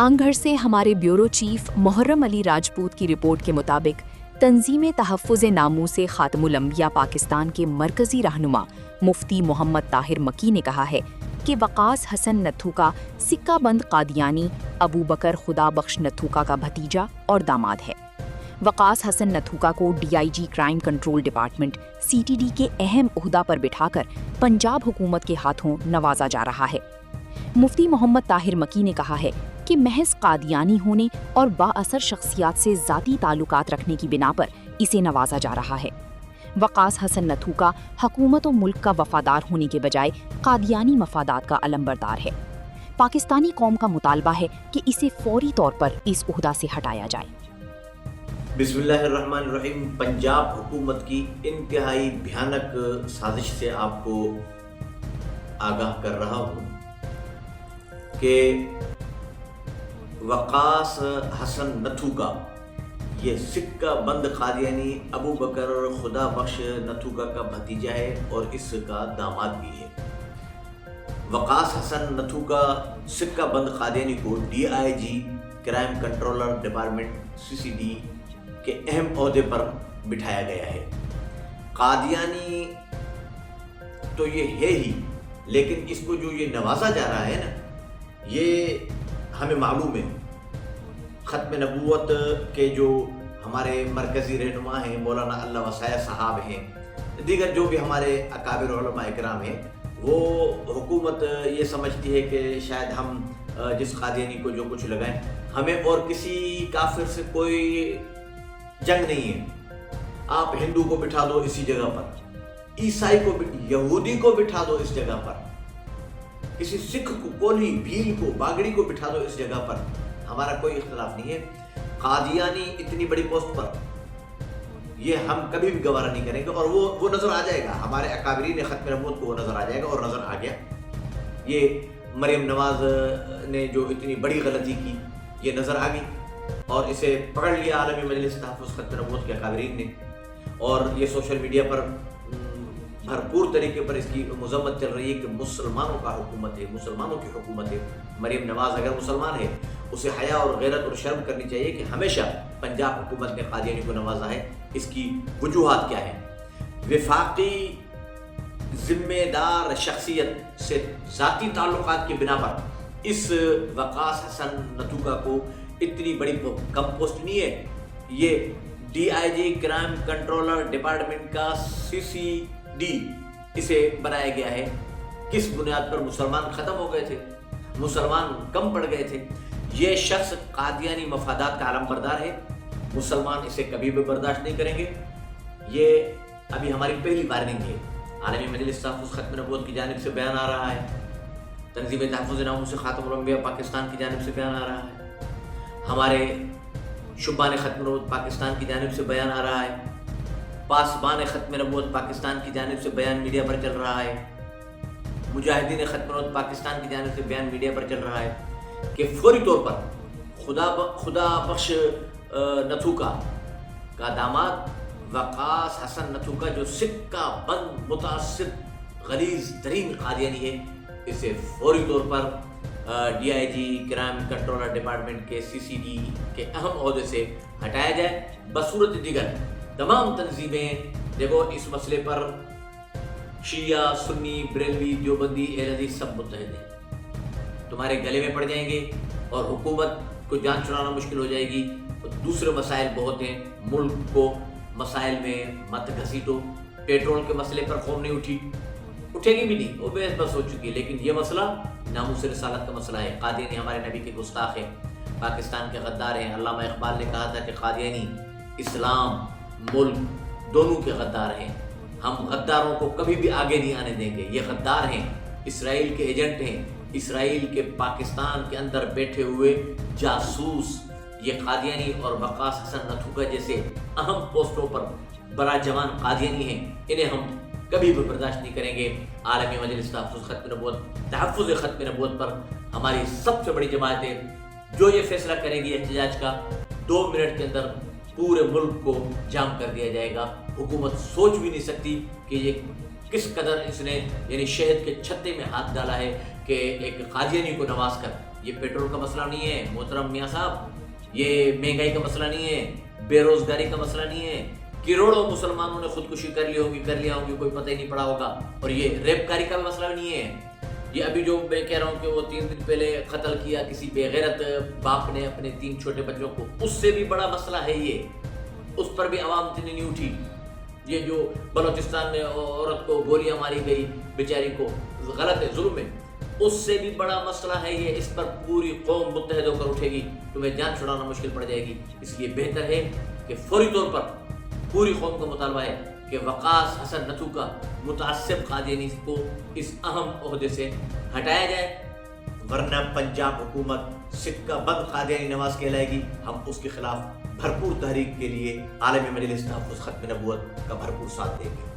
سانگھڑ سے ہمارے bureau chief محرم علی راجپوت کی رپورٹ کے مطابق تنظیم تحفظ ناموس خاتم الانبیاء پاکستان کے مرکزی رہنما مفتی محمد طاہر مکی نے کہا ہے کہ وقاص حسن نتھوکا سکہ بند قادیانی ابو بکر خدا بخش نتھوکا کا بھتیجا اور داماد ہے۔ وقاص حسن نتھوکا کو D I G crime control department C T D کے اہم عہدہ پر بٹھا کر پنجاب حکومت کے ہاتھوں نوازا جا رہا ہے۔ مفتی محمد طاہر مکی نے کہا ہے کہ محض قادیانی ہونے اور بااثر شخصیات سے ذاتی تعلقات رکھنے کی بنا پر اسے نوازا جا رہا ہے۔ وقاص حسن نتھوکا حکومت و ملک کا وفادار ہونے کے بجائے قادیانی مفادات کا علمبردار ہے۔ پاکستانی قوم کا مطالبہ ہے کہ اسے فوری طور پر اس عہدہ سے ہٹایا جائے۔ بسم اللہ الرحمن الرحیم۔ پنجاب حکومت کی انتہائی بھیانک سازش سے آپ کو آگاہ کر رہا ہوں کہ وقاص حسن نتھوکا یہ سکہ بند قادیانی ابو بکر خدا بخش نتھوکا کا بھتیجا ہے اور اس کا داماد بھی ہے۔ وقاص حسن نتھوکا سکہ بند قادیانی کو D I G crime controller department C C D کے اہم عہدے پر بٹھایا گیا ہے۔ قادیانی تو یہ ہے ہی، لیکن اس کو جو یہ نوازا جا رہا ہے نا، یہ ہمیں معلوم ہے۔ ختم نبوت کے جو ہمارے مرکزی رہنما ہیں مولانا اللہ وسائع صاحب ہیں، دیگر جو بھی ہمارے اکابر علماء اکرام ہیں، وہ حکومت یہ سمجھتی ہے کہ شاید ہم جس قادیانی کو جو کچھ لگائیں، ہمیں اور کسی کافر سے کوئی جنگ نہیں ہے۔ آپ ہندو کو بٹھا دو اسی جگہ پر، عیسائی کو یہودی کو بٹھا دو اس جگہ پر، کسی سکھ کو، کولی، بھیل کو، باگڑی کو بٹھا دو اس جگہ پر، ہمارا کوئی اختلاف نہیں ہے۔ قادیانی اتنی بڑی پوسٹ پر یہ ہم کبھی بھی گوارہ نہیں کریں گے، اور وہ نظر آ جائے گا۔ ہمارے اکابرین ختم نبوت کو وہ نظر آ جائے گا، اور نظر آ گیا۔ یہ مریم نواز نے جو اتنی بڑی غلطی کی، یہ نظر آ گئی، اور اسے پکڑ لیا عالمی مجلس تحفظ ختم نبوت کے اکابرین نے، اور یہ سوشل میڈیا پر بھرپور طریقے پر اس کی مذمت چل رہی ہے کہ مسلمانوں کا حکومت ہے، مسلمانوں کی حکومت ہے۔ مریم نواز اگر مسلمان ہے، اسے حیا اور غیرت اور شرم کرنی چاہیے کہ ہمیشہ پنجاب حکومت نے قادیانی کو نوازا ہے۔ اس کی وجوہات کیا ہیں؟ وفاقی ذمہ دار شخصیت سے ذاتی تعلقات کی بنا پر اس وقاص حسن نتھوکا کو اتنی بڑی کم پوسٹ نہیں ہے۔ یہ D I G crime controller department کا سی سی ڈی اسے بنایا گیا ہے۔ کس بنیاد پر؟ مسلمان ختم ہو گئے تھے، مسلمان کم پڑ گئے تھے۔ یہ شخص قادیانی مفادات کا علم بردار ہے، مسلمان اسے کبھی بھی برداشت نہیں کریں گے۔ یہ ابھی ہماری پہلی وارننگ ہے۔ عالمی مجلس تحفظ ختم نبوت کی جانب سے بیان آ رہا ہے، تنظیم تحفظ ناموس خاتم الانبیاء پاکستان کی جانب سے بیان آ رہا ہے، ہمارے شبان ختم نبوت پاکستان کی جانب سے بیان آ رہا ہے، پاسبان ختم نبوت پاکستان کی جانب سے بیان میڈیا پر چل رہا ہے، مجاہدین ختم نبوت پاکستان کی جانب سے بیان میڈیا پر چل رہا ہے کہ فوری طور پر خدا بخش نتھوکا کا داماد وقاص حسن نتھوکا جو سکہ بند متعصب غلیظ ترین قادیانی ہے، اسے فوری طور پر D I G crime controller department کے سی سی ڈی کے اہم عہدے سے ہٹایا جائے۔ بصورت دیگر تمام تنظیمیں، دیکھو اس مسئلے پر شیعہ، سنی، بریلوی، دیوبندی، اہل حدیث سب متحد ہیں، تمہارے گلے میں پڑ جائیں گے اور حکومت کو جان چھڑانا مشکل ہو جائے گی۔ دوسرے مسائل بہت ہیں، ملک کو مسائل میں مت گھسیٹو۔ پیٹرول کے مسئلے پر قوم نہیں اٹھے گی بھی نہیں، وہ بس ہو چکی ہے، لیکن یہ مسئلہ ناموس رسالت کا مسئلہ ہے۔ قادیانی ہمارے نبی کے گستاخ ہیں، پاکستان کے غدار ہیں۔ علامہ اقبال نے کہا تھا کہ قادیانی اسلام، ملک دونوں کے غدار ہیں، ہم غداروں کو کبھی بھی آگے نہیں آنے دیں گے۔ یہ غدار ہیں، اسرائیل کے ایجنٹ ہیں، اسرائیل کے پاکستان کے اندر بیٹھے ہوئے جاسوس۔ یہ قادیانی اور وقاص حسن نتھوکا جیسے اہم پوسٹوں پر براجمان قادیانی ہیں، انہیں ہم کبھی بھی برداشت نہیں کریں گے۔ عالمی مجلس تحفظ ختم نبوت پر ہماری سب سے بڑی جماعت ہے، جو یہ فیصلہ کرے گی احتجاج کا، 2 منٹ کے اندر پورے ملک کو جام کر دیا جائے گا۔ حکومت سوچ بھی نہیں سکتی کہ یہ کس قدر اس نے یعنی شہد کے چھتے میں ہاتھ ڈالا ہے کہ ایک قادیانی کو نواز کر یہ پیٹرول کا مسئلہ نہیں ہے محترم میاں صاحب، یہ مہنگائی کا مسئلہ نہیں ہے، بے روزگاری کا مسئلہ نہیں ہے، کروڑوں مسلمانوں نے خودکشی کر لیا ہوگی کوئی پتہ ہی نہیں پڑا ہوگا، اور یہ ریپ کاری کا بھی مسئلہ نہیں ہے۔ یہ ابھی جو میں کہہ رہا ہوں کہ وہ 3 دن پہلے قتل کیا کسی بے غیرت باپ نے اپنے 3 چھوٹے بچوں کو، اس سے بھی بڑا مسئلہ ہے یہ، اس پر بھی عوام اتنی نہیں اٹھی۔ یہ جو بلوچستان میں عورت کو گولیاں ماری گئی بیچاری کو، غلط ہے، ظلم ہے، اس سے بھی بڑا مسئلہ ہے یہ، اس پر پوری قوم متحد ہو کر اٹھے گی، تمہیں جان چھڑانا مشکل پڑ جائے گی۔ اس لیے بہتر ہے کہ فوری طور پر پوری قوم کا مطالبہ ہے کہ وقاص حسن نتھو کا متعصب قادیانی کو اس اہم عہدے سے ہٹایا جائے، ورنہ پنجاب حکومت سکہ بند قادیانی نواز کہلائے گی۔ ہم اس کے خلاف بھرپور تحریک کے لیے عالمی مجلس تحفظ ختم نبوت کا بھرپور ساتھ دیں گے۔